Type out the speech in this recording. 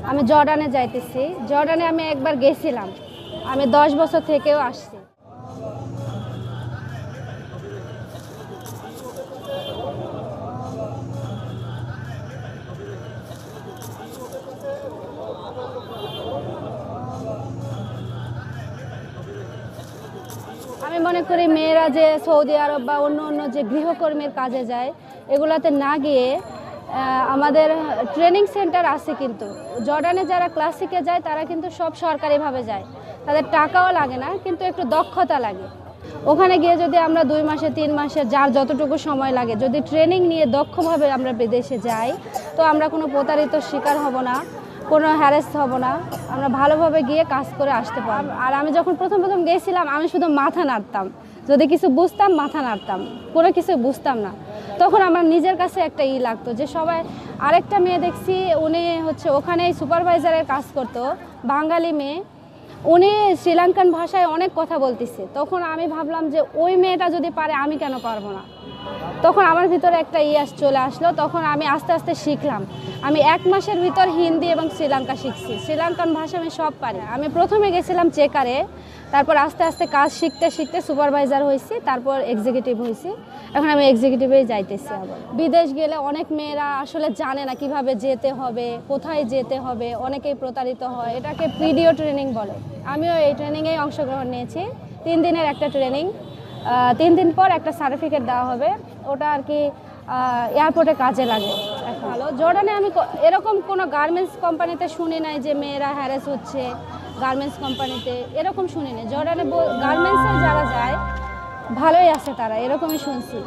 আমি জর্ডানে যাইতেছি। জর্ডানে আমি একবার গেছিলাম, আমি 10 বছর থেকেও আসছি। আমি মনে করি মেয়েরা যে সৌদি আরব বা অন্য অন্য যে গৃহকর্মীর কাজে যায়, এগুলাতে না গিয়ে আমাদের ট্রেনিং সেন্টার আছে, কিন্তু জর্ডানে যারা ক্লাসিকে যায় তারা কিন্তু সব সরকারিভাবে যায়, তাদের টাকাও লাগে না, কিন্তু একটু দক্ষতা লাগে। ওখানে গিয়ে যদি আমরা 2 মাসে 3 মাসে যার যতটুকু সময় লাগে যদি ট্রেনিং নিয়ে দক্ষভাবে আমরা বিদেশে যাই, তো আমরা কোনো প্রতারিত শিকার হব না, কোনো হ্যারাস হব না, আমরা ভালোভাবে গিয়ে কাজ করে আসতে পারব। আর আমি যখন প্রথম গিয়েছিলাম আমি শুধু মাথা নাড়তাম, যদি কিছু বুঝতাম মাথা নাড়তাম, কোনো কিছু বুঝতাম না। তখন আমার নিজের কাছে একটা লাগতো যে সবাই, আরেকটা মেয়ে দেখছি উনি হচ্ছে ওখানে সুপারভাইজারের কাজ করতো, বাঙালি মেয়ে, উনি শ্রীলঙ্কান ভাষায় অনেক কথা বলতেছে। তখন আমি ভাবলাম যে ওই মেয়েটা যদি পারে আমি কেন পারবো না। তখন আমার ভিতরে একটা চলে আসলো, তখন আমি আস্তে আস্তে শিখলাম। আমি 1 মাসের ভিতর হিন্দি এবং শ্রীলঙ্কা শিখছি, শ্রীলঙ্কান ভাষা আমি সব পারি। আমি প্রথমে গেছিলাম চেকারে, তারপর আস্তে আস্তে কাজ শিখতে শিখতে সুপারভাইজার হয়েছি, তারপর এক্সিকিউটিভ হয়েছি, এখন আমি এক্সিকিউটিভেই যাইতেছি। আবার বিদেশ গেলে অনেক মেয়েরা আসলে জানে না কিভাবে যেতে হবে, কোথায় যেতে হবে, অনেকেই প্রতারিত হয়। এটাকে পিডিও ট্রেনিং বলে। আমিও এই ট্রেনিংয়েই অংশগ্রহণ নিয়েছি। 3 দিনের একটা ট্রেনিং, 3 দিন পর একটা সার্টিফিকেট দেওয়া হবে, ওটা আর কি এয়ারপোর্টে কাজে লাগে। ভালো, জর্ডানে আমি এরকম কোনো গার্মেন্টস কোম্পানিতে শুনি নাই যে মেয়েরা হ্যারাস হচ্ছে, গার্মেন্টস কোম্পানিতে এরকম শুনি নাই। জর্ডানে গার্মেন্টসে যারা যায় ভালোই আছে, তারা এরকমই শুনছি।